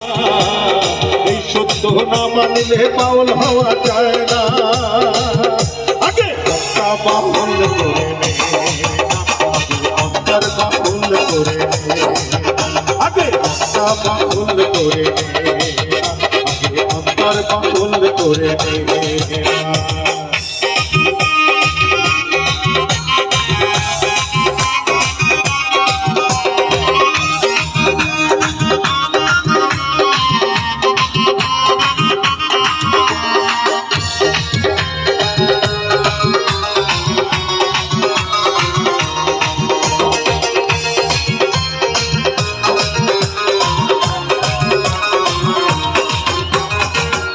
এই সত্য না মানলে বাউল হওয়া যায় না। আগে বাউল করে নে, অন্তর বাউল করে নে, আগে বাউল করে নে, আগে অন্তর বাউল করে নে।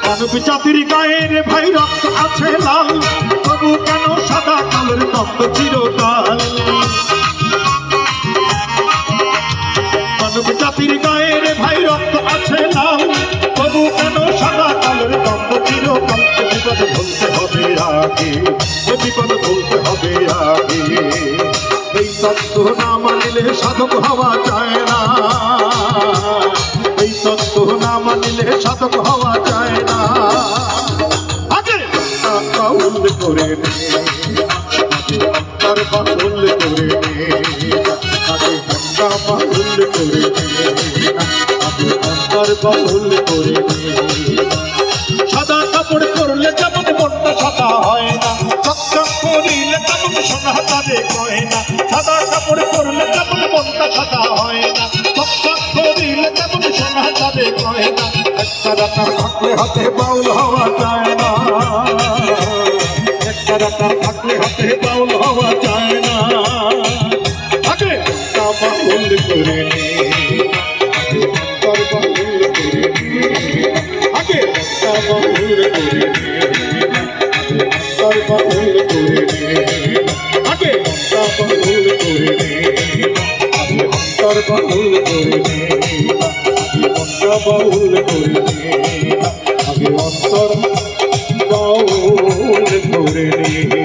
মানব জাতির গায়ের ভাই রক্ত আছে লাল, তবু কেন সাদা কালের দ্বন্দ্ব চিরকাল। মানব জাতির গায়ের ভাই রক্ত আছে লাল, তবু কেন সাদা কালের দ্বন্দ্ব চিরকাল। বিপদ ভুলতে হবে আগে, বিপদ ভুলতে হবে আগে। এই তত্ত্ব না মানিলে সাধক হওয়া যায় না, এই তত্ত্ব না মানিলে সাধক হওয়া যায় না। আগে বাউল করে নে, অন্তর বাউল করে নে, আগে বাউল করে নে, আগে অন্তর বাউল করে নে। সাদা কাপড় পরলে যেমন মনটা সাদা হয় না, চকচক করিলে তেমন সোনা তারে কয় না। সাদা কাপড় পরলে যেমন মনটা সাদা হয় না, চকচক করিলে তেমন সোনা তারে কয় না। একটা রাতার থাকলে হাতে বাউল হওয়া যায় না, একটা রাতার থাকলে হাতে বাউল হওয়া যায় না। আগে বাউল করে নে, অন্তর বাউল করে নে, আগে বাউল করে নে, অন্তর বাউল করে নে, আগে বাউল করে নে, অন্তর বাউল করে নে, অন্তর বাউল করে নে, আগে অন্তর বাউল করে নে।